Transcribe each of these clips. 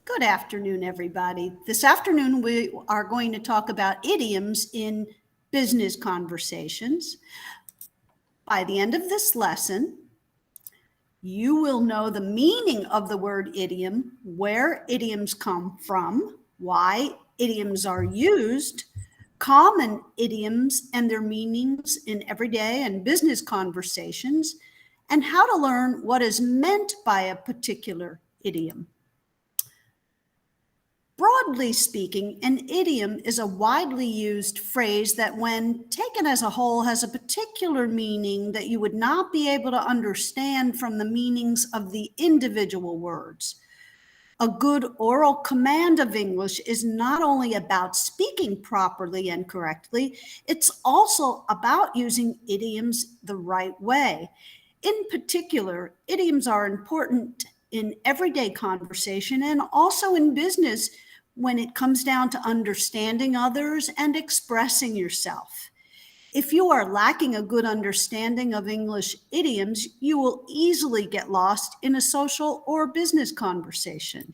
Good afternoon, everybody. This afternoon, we are going to talk about idioms in business conversations. By the end of this lesson, you will know the meaning of the word idiom, where idioms come from, why idioms are used, common idioms and their meanings in everyday and business conversations, and how to learn what is meant by a particular idiom. Broadly speaking, an idiom is a widely used phrase that, when taken as a whole, has a particular meaning that you would not be able to understand from the meanings of the individual words. A good oral command of English is not only about speaking properly and correctly, it's also about using idioms the right way. In particular, idioms are important in everyday conversation and also in business when it comes down to understanding others and expressing yourself. If you are lacking a good understanding of English idioms, you will easily get lost in a social or business conversation.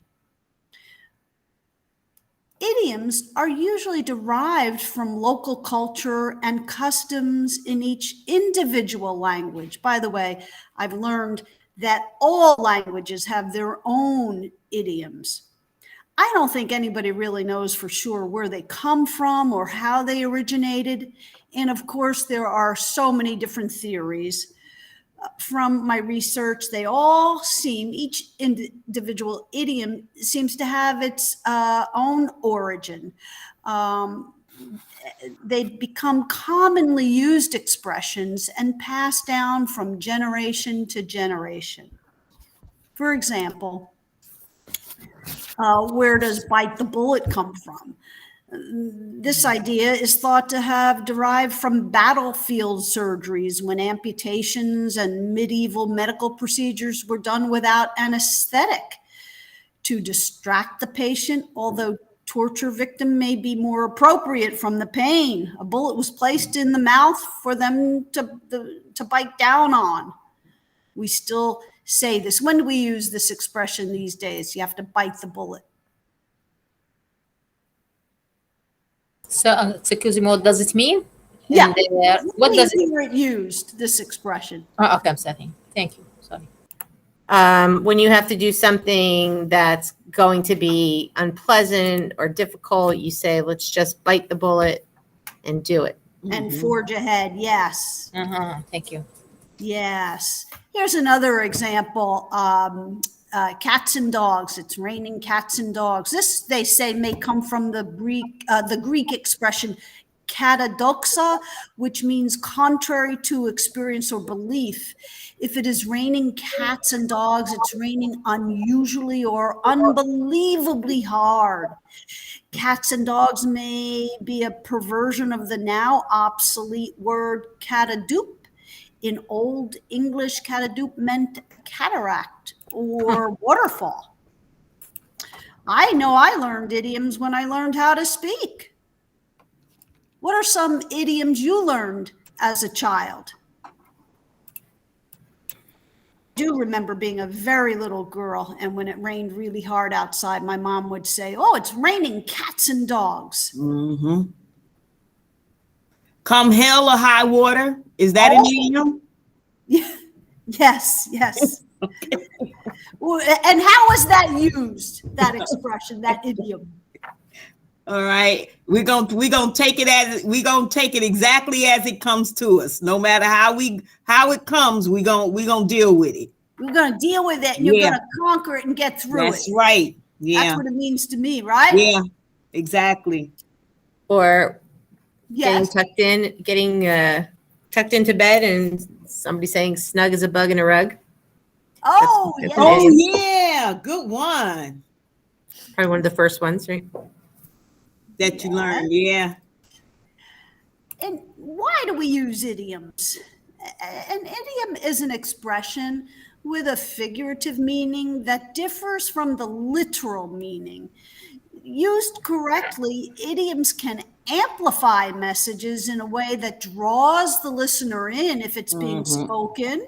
Idioms are usually derived from local culture and customs in each individual language. By the way, I've learned that all languages have their own idioms. I don't think anybody really knows for sure where they come from or how they originated. And of course, there are so many different theories. From my research, they all seem, each individual idiom seems to have its own origin. They become commonly used expressions and pass down from generation to generation. For example, where does bite the bullet come from? This idea is thought to have derived from battlefield surgeries when amputations and medieval medical procedures were done without anesthetic. To distract the patient, although torture victim may be more appropriate from the pain, a bullet was placed in the mouth for them to bite down on. We still say this. When do we use this expression these days? You have to bite the bullet. So, excuse me, what does it mean? Yeah. And what does it? Hear it used, this expression? Oh, okay, I'm sorry. Thank you. Sorry. When you have to do something that's going to be unpleasant or difficult, you say, let's just bite the bullet and do it. And forge ahead. Yes. Thank you. Yes. Here's another example. Cats and dogs. It's raining cats and dogs. This, they say, may come from the Greek expression katadoxa, which means contrary to experience or belief. If it is raining cats and dogs, it's raining unusually or unbelievably hard. Cats and dogs may be a perversion of the now obsolete word catadoop. In Old English, catadoop meant cataract or waterfall. I know I learned idioms when I learned how to speak. What are some idioms you learned as a child? I do remember being a very little girl, and when it rained really hard outside, my mom would say, "Oh, it's raining cats and dogs." Come hell or high water. Is that an idiom? Yes. Okay. And how is that used? That expression, that idiom. All right, we're gonna take it exactly as it comes to us. No matter how it comes, we're gonna deal with it. We're gonna deal with it, and you're gonna conquer it and get through it. That's right. Yeah, that's what it means to me, right? Yeah, exactly. Or yes. getting tucked into bed, and somebody saying "snug as a bug in a rug." Oh, yeah, good one. Probably one of the first ones, right? That you learned, yeah. And why do we use idioms? An idiom is an expression with a figurative meaning that differs from the literal meaning. Used correctly, idioms can amplify messages in a way that draws the listener in if it's being spoken,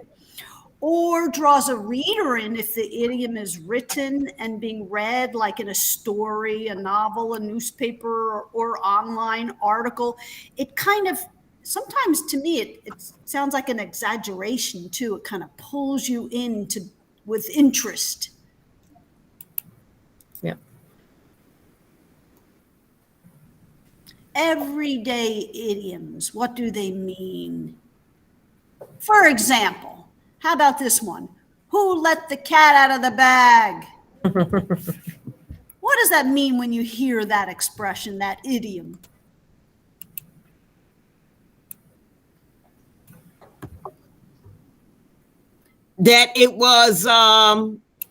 or draws a reader in if the idiom is written and being read, like in a story, a novel, a newspaper, or online article. It kind of, sometimes to me, it sounds like an exaggeration too. It kind of pulls you into with interest. Yeah. Everyday idioms, what do they mean? For example, how about this one? Who let the cat out of the bag? What does that mean when you hear that expression, that idiom? That it was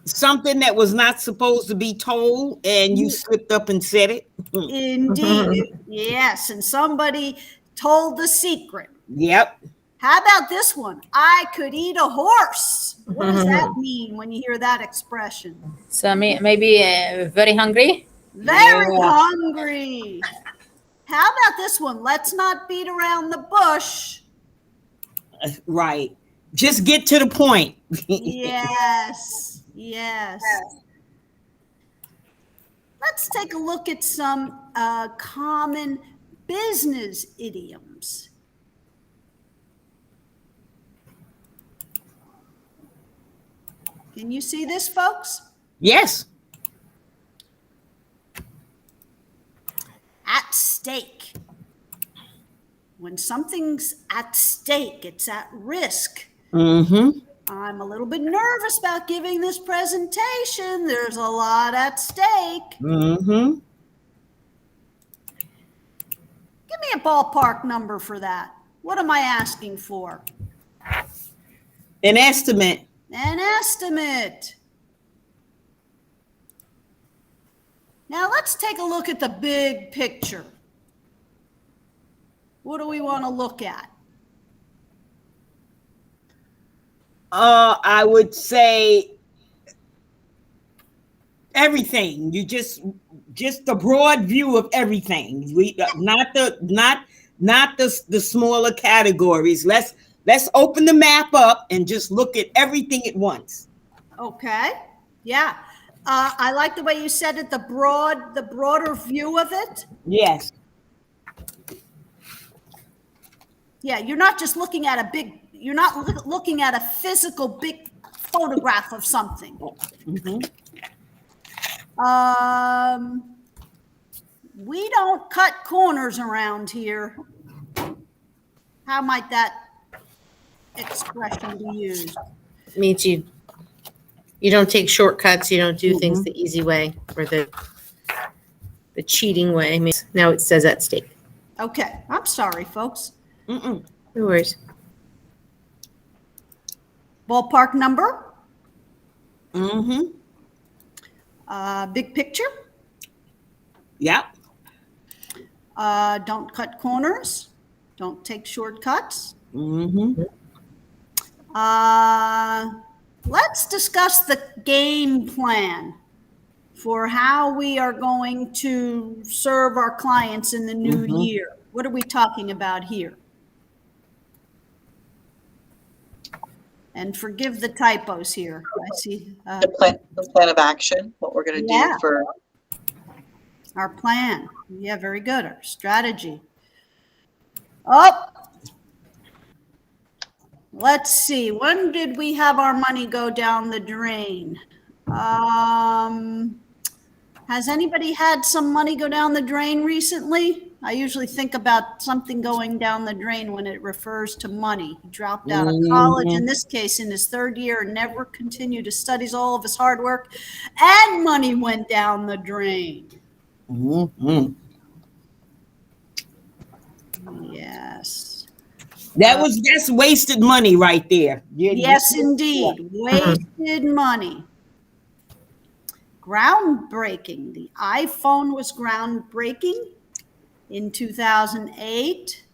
something that was not supposed to be told, and you slipped up and said it. Indeed. Yes, and somebody told the secret. Yep. How about this one? I could eat a horse. What does that mean when you hear that expression? So maybe very hungry. Very Yeah. hungry. How about this one? Let's not beat around the bush. Right. Just get to the point. Yes, yes. Let's take a look at some common business idioms. Can you see this, folks? Yes. At stake. When something's at stake, it's at risk. Mm-hmm. I'm a little bit nervous about giving this presentation. There's a lot at stake. Mm-hmm. Give me a ballpark number for that. What am I asking for? An estimate. An estimate. Now let's take a look at the big picture. What do we want to look at? I would say everything. You just the broad view of everything. We not the smaller categories. Let's open the map up and just look at everything at once. Okay. Yeah. I like the way you said it, the broader view of it. Yes. Yeah, you're not just looking at you're not looking at a physical big photograph of something. Mm-hmm. We don't cut corners around here. How might that expression be used? Means you don't take shortcuts. You don't do things the easy way or the cheating way. I mean, now it says at stake. Okay, I'm sorry, folks. Mm-mm. No worries. Ballpark number? Mm-hmm. Big picture? Yep. Don't cut corners. Don't take shortcuts. Mm-hmm. Let's discuss the game plan for how we are going to serve our clients in the new year. What are we talking about here? And forgive the typos here. I see. The plan of action, what we're going to Yeah. do for Our plan. Yeah, very good. Our strategy. Oh, let's see. When did we have our money go down the drain? Has anybody had some money go down the drain recently? I usually think about something going down the drain when it refers to money. He dropped out of college, in this case, in his third year, and never continued his studies, all of his hard work, and money went down the drain. Mm-hmm. Yes. That's wasted money right there. Yes, indeed. Wasted money. Groundbreaking. The iPhone was groundbreaking in 2008.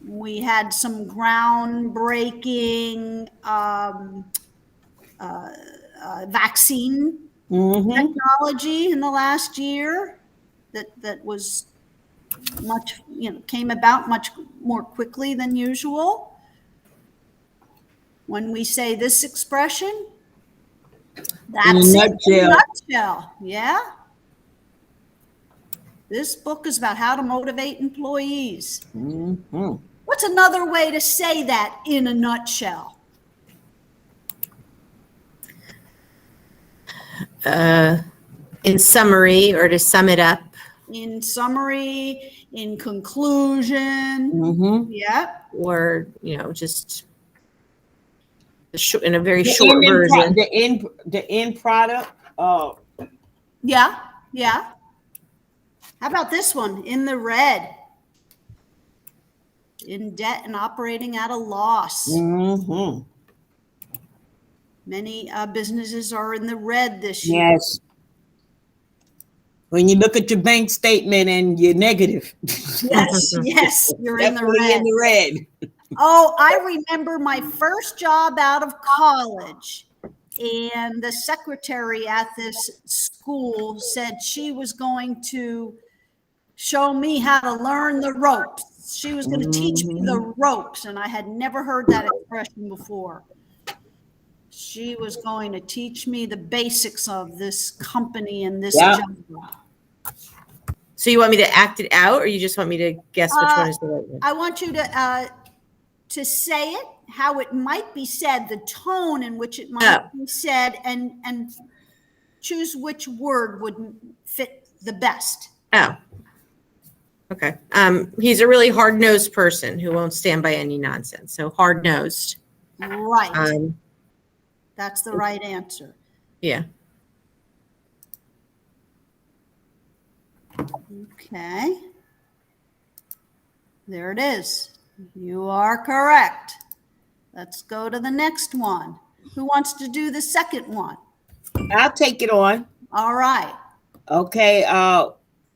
We had some groundbreaking vaccine technology in the last year that was much, came about much more quickly than usual. When we say this expression, In that's a it in a nutshell. nutshell. Yeah. This book is about how to motivate employees. Mhm. What's another way to say that in a nutshell? In summary, or to sum it up. In summary, in conclusion. Mhm. Yep. Or, just in a very The short end version. the end product. Yeah. Yeah. How about this one? In the red. In debt and operating at a loss. Mhm. Many businesses are in the red this year. Yes. When you look at your bank statement and you're negative, Yes, yes, you're in the definitely red. in the red. Oh, I remember my first job out of college, and the secretary at this school said she was going to show me how to learn the ropes. She was going to teach me the ropes, and I had never heard that expression before. She was going to teach me the basics of this company and this Yeah. job. So you want me to act it out, or you just want me to guess which one is the right one? I want you to say it, how it might be said, the tone in which it might be said, and choose which word would fit the best. Oh. Okay. He's a really hard-nosed person who won't stand by any nonsense. So hard-nosed. Right. That's the right answer. Yeah. Okay. There it is. You are correct. Let's go to the next one. Who wants to do the second one? I'll take it on. All right. Okay.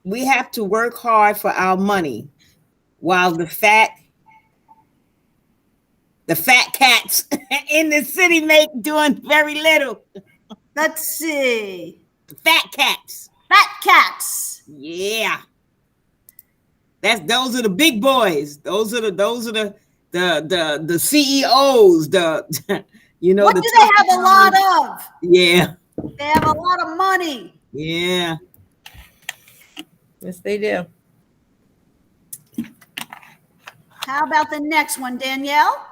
We have to work hard for our money, while the fat cats in the city make doing very little. Let's see. Fat cats. Fat cats. Yeah. Those are the big boys. Those are the CEOs. What do they have a lot of? Yeah. They have a lot of money. Yeah. Yes, they do. How about the next one, Danielle?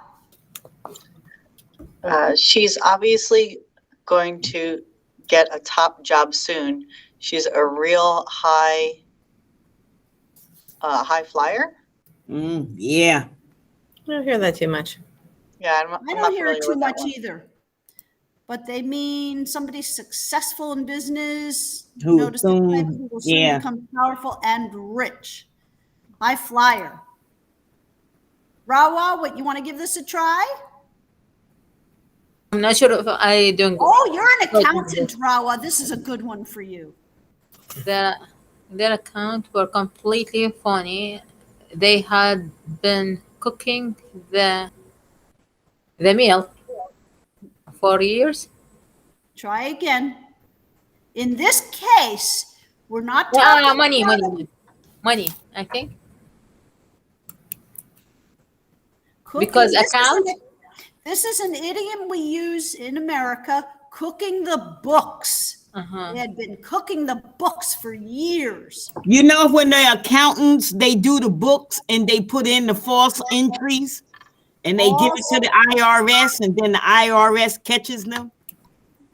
She's obviously going to get a top job soon. She's a real high flyer. Yeah. I don't hear that too much. Yeah, I I'm don't not hear it familiar too with that much one. either. But they mean somebody successful in business. Who Notice the soon- type who will soon yeah. become powerful and rich. High flyer. Rawa, what, you want to give this a try? I'm not sure if I don't. Oh, you're an accountant, Rawa. This is a good one for you. Their account were completely funny. They had been cooking the meal for years. Try again. In this case, we're not talking Money. I think cooking. because account. This is an idiom we use in America, cooking the books. They had been cooking the books for years. You know, when the accountants, they do the books and they put in the false entries and they give it to the IRS, and then the IRS catches them.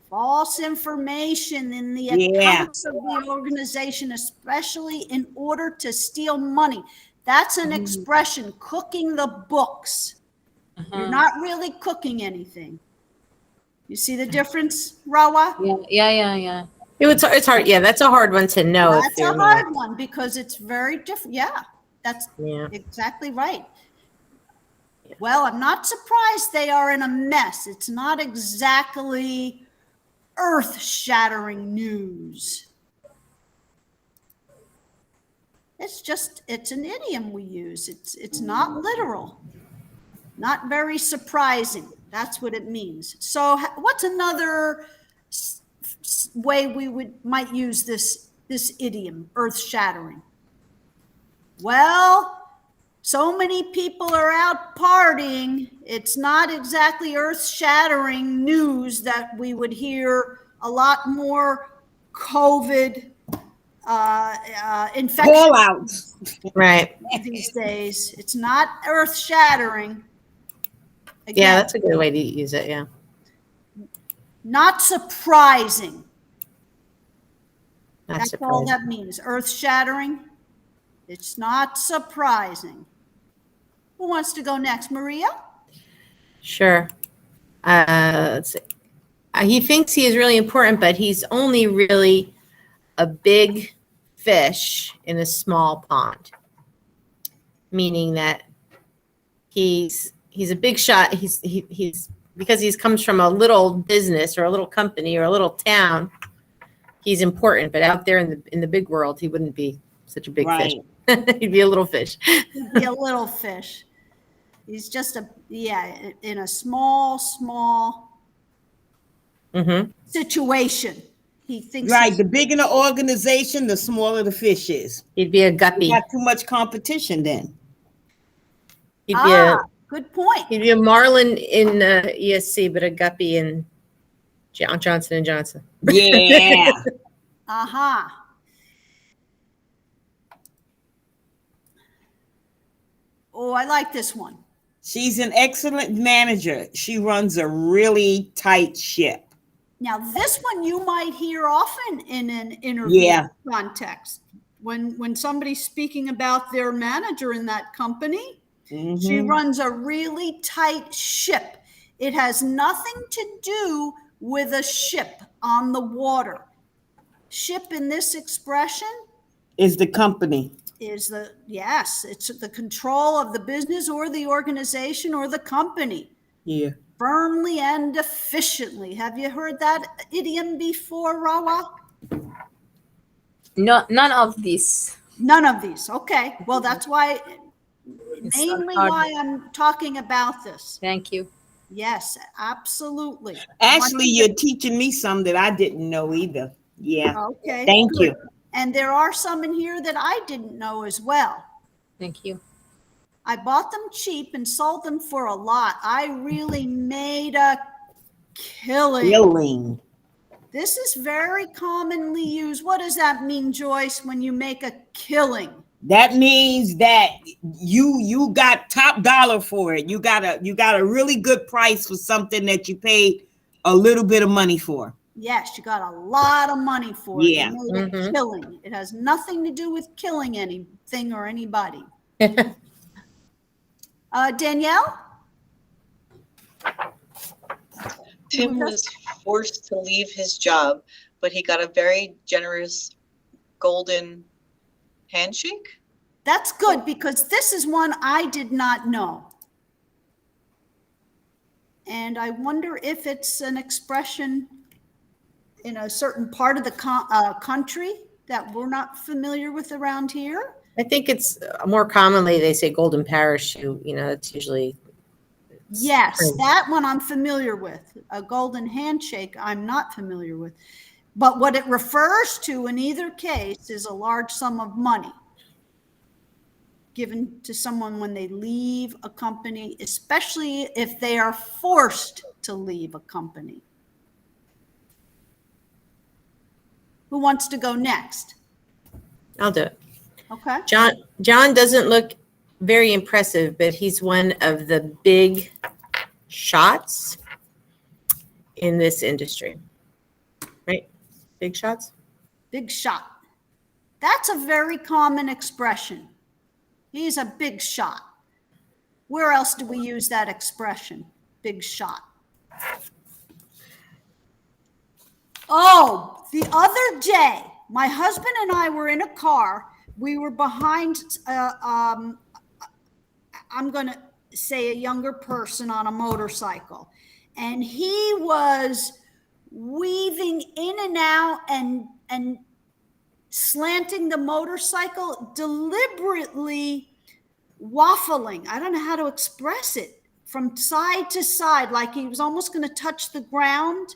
False information in the Yeah. accounts of the organization, especially in order to steal money. That's an expression, cooking the books. You're not really cooking anything. You see the difference, Rawa? Yeah. It's hard. Yeah, that's a hard one to know. That's a hard one because it's very different. Yeah, that's exactly right. Well, I'm not surprised they are in a mess. It's not exactly earth-shattering news. It's an idiom we use. It's not literal. Not very surprising. That's what it means. So what's another way we might use this idiom, earth-shattering? Well, so many people are out partying. It's not exactly earth-shattering news that we would hear a lot more COVID infection Call outs. Right. these days. It's not earth-shattering. Yeah, Again, that's a good way to use it. Yeah. not surprising. Not That's all surprising. that means. Earth-shattering. It's not surprising. Who wants to go next? Maria? Sure. Let's see. He thinks he is really important, but he's only really a big fish in a small pond. Meaning that he's a big shot. He's because he comes from a little business or a little company or a little town. He's important, but out there in the big world, he wouldn't be such a big fish. He'd be a little fish. He'd be a little fish. He's just in a small situation. He thinks Right. The bigger the organization, the smaller the fish is. He'd be a guppy. You got too much competition then. He'd be good point. he'd be a marlin in ESC, but a guppy in Johnson and Johnson. Yeah. Uh-huh. Oh, I like this one. She's an excellent manager. She runs a really tight ship. Now, this one you might hear often in an interview context. When somebody's speaking about their manager in that company, she runs a really tight ship. It has nothing to do with a ship on the water. Ship in this expression Is the company. is it's the control of the business or the organization or the company. Yeah. Firmly and efficiently. Have you heard that idiom before, Rawa? No, none of this. None of these. Okay. Well, that's why, It's mainly not hard. why I'm talking about this. Thank you. Yes, absolutely. Actually, you're teaching me some that I didn't know either. Yeah. Okay. Thank good. you. And there are some in here that I didn't know as well. Thank you. I bought them cheap and sold them for a lot. I really made a killing. Killing. This is very commonly used. What does that mean, Joyce, when you make a killing? That means that you got top dollar for it. You got a really good price for something that you paid a little bit of money for. Yes, you got a lot of money for it. Yeah. You made a killing. It has nothing to do with killing anything or anybody. Danielle? Tim was forced to leave his job, but he got a very generous golden handshake. That's good because this is one I did not know. And I wonder if it's an expression in a certain part of the country that we're not familiar with around here. I think it's more commonly they say golden parachute. You know, it's usually. Yes, that one I'm familiar with. A golden handshake I'm not familiar with. But what it refers to in either case is a large sum of money given to someone when they leave a company, especially if they are forced to leave a company. Who wants to go next? I'll do it. Okay. John doesn't look very impressive, but he's one of the big shots in this industry. Right? Big shots? Big shot. That's a very common expression. He's a big shot. Where else do we use that expression? Big shot. Oh, the other day, my husband and I were in a car. We were behind, I'm going to say a younger person on a motorcycle. And he was weaving in and out and slanting the motorcycle, deliberately waffling. I don't know how to express it. From side to side, like he was almost going to touch the ground.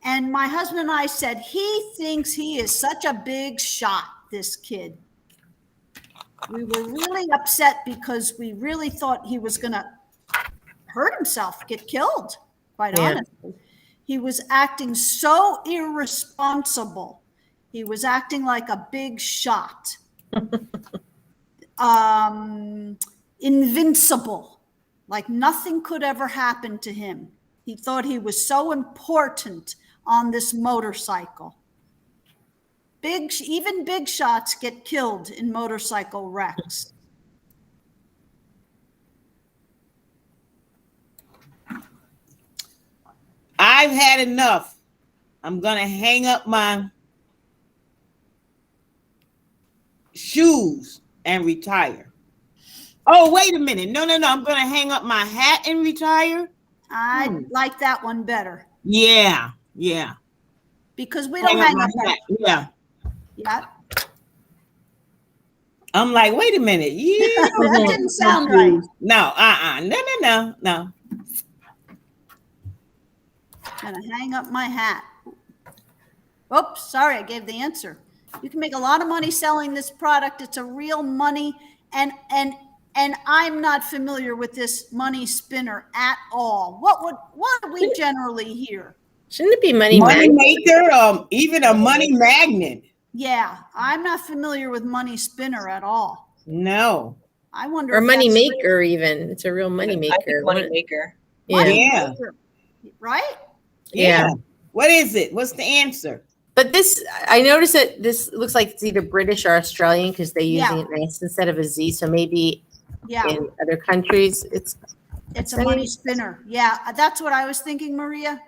And my husband and I said, he thinks he is such a big shot, this kid. We were really upset because we really thought he was going to hurt himself, get killed, quite Yeah. honestly. He was acting so irresponsible. He was acting like a big shot. Invincible, like nothing could ever happen to him. He thought he was so important on this motorcycle. Even big shots get killed in motorcycle wrecks. I've had enough. I'm gonna hang up my shoes and retire. Oh, wait a minute. No. I'm gonna hang up my hat and retire. I like that one better Yeah. because we don't hang up my hat. that. Yeah. Yeah, I'm like, wait a minute. Yeah. that didn't sound right. No. No. I'm gonna hang up my hat. Oops, sorry, I gave the answer. You can make a lot of money selling this product. It's a real money, and I'm not familiar with this money spinner at all. What do we generally hear? Shouldn't it be money maker? Even a money magnet. Yeah, I'm not familiar with money spinner at all. No. I wonder. Or if money that's maker, even. It's a real money I maker. think money maker. Yeah. Yeah. maker, right? Yeah. What is it? What's the answer? But this, I noticed that this looks like it's either British or Australian because they're using Yeah. it nice instead of a Z. So maybe Yeah, in other countries, it's a money spinner. Yeah, that's what I was thinking, Maria.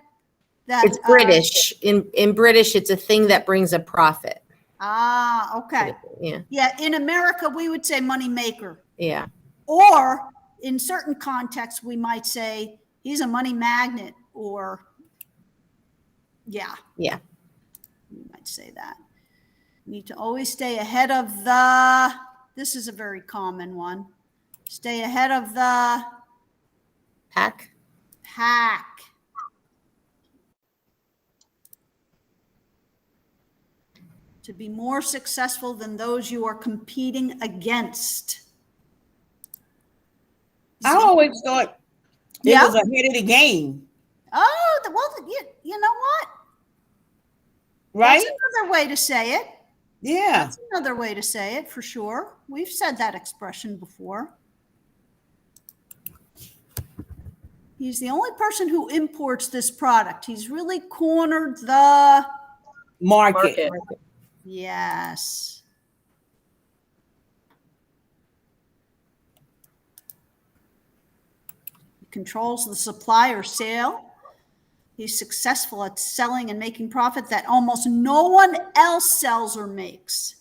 That it's British. In British, it's a thing that brings a profit. Okay. Yeah. Yeah, in America, we would say money maker. Yeah. Or in certain contexts, we might say he's a money magnet, or yeah, Yeah. we might say that. You need to always stay ahead of this is a very common one. Stay ahead of the Pack. pack. To be more successful than those you are competing against. I always thought it was ahead of the game. Oh, well, you know what? Right? That's another way to say it. Yeah. That's another way to say it for sure. We've said that expression before. He's the only person who imports this product. He's really cornered the Market. yes. He controls the supply or sale. He's successful at selling and making profit that almost no one else sells or makes.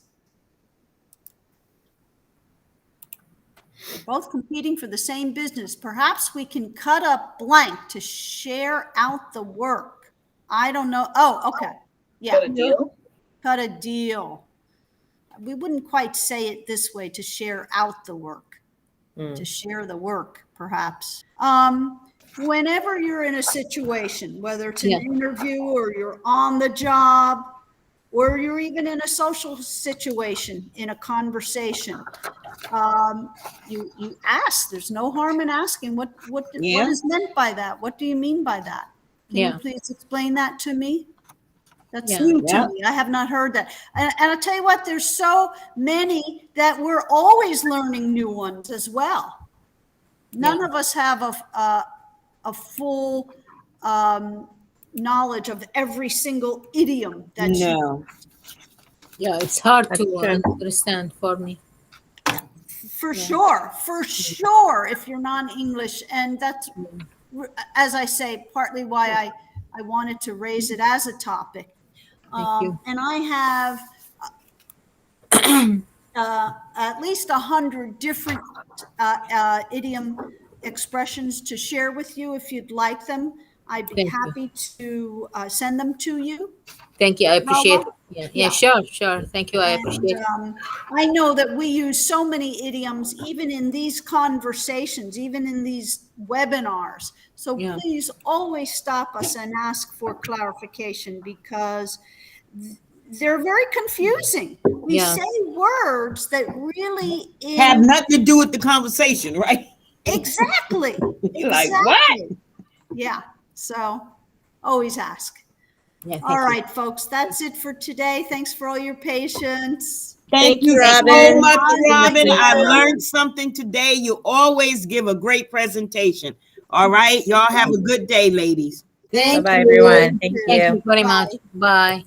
We're both competing for the same business. Perhaps we can cut a blank to share out the work. I don't know. Oh, okay. Yeah. Got a deal? Cut a deal. We wouldn't quite say it this way, to share out the work, to share the work, perhaps. Whenever you're in a situation, whether it's an interview or you're on the job, or you're even in a social situation, in a conversation, you ask. There's no harm in asking. What is meant by that? What do you mean by that? Can you please explain that to me? That's new to me. I have not heard that. And I'll tell you what, there's so many that we're always learning new ones as well. None of us have a full knowledge of every single idiom that you. Yeah, it's hard That's to true. understand for me. For sure, if you're non-English. And that's, as I say, partly why I wanted to raise it as a topic. Thank you. And I have at least 100 different idiom expressions to share with you if you'd like them. I'd be Thank you. happy to send them to you. Thank you. I appreciate Norma? it. Yeah. Sure. Thank you. I And, appreciate it. I know that we use so many idioms, even in these conversations, even in these webinars. So please always stop us and ask for clarification, because they're very confusing. We Yeah. say words that really Have nothing to do with the conversation, right? exactly. You're like, what? Exactly. Yeah. So always ask. Yeah, thank All you. right, folks, that's it for today. Thanks for all your patience. Thank you so Robin. much, Robin. Thank I you. learned something today. You always give a great presentation. All right. Y'all have a good day, ladies. Thank Bye-bye, you. everyone. Thank Thank you. you very Bye. much. Bye.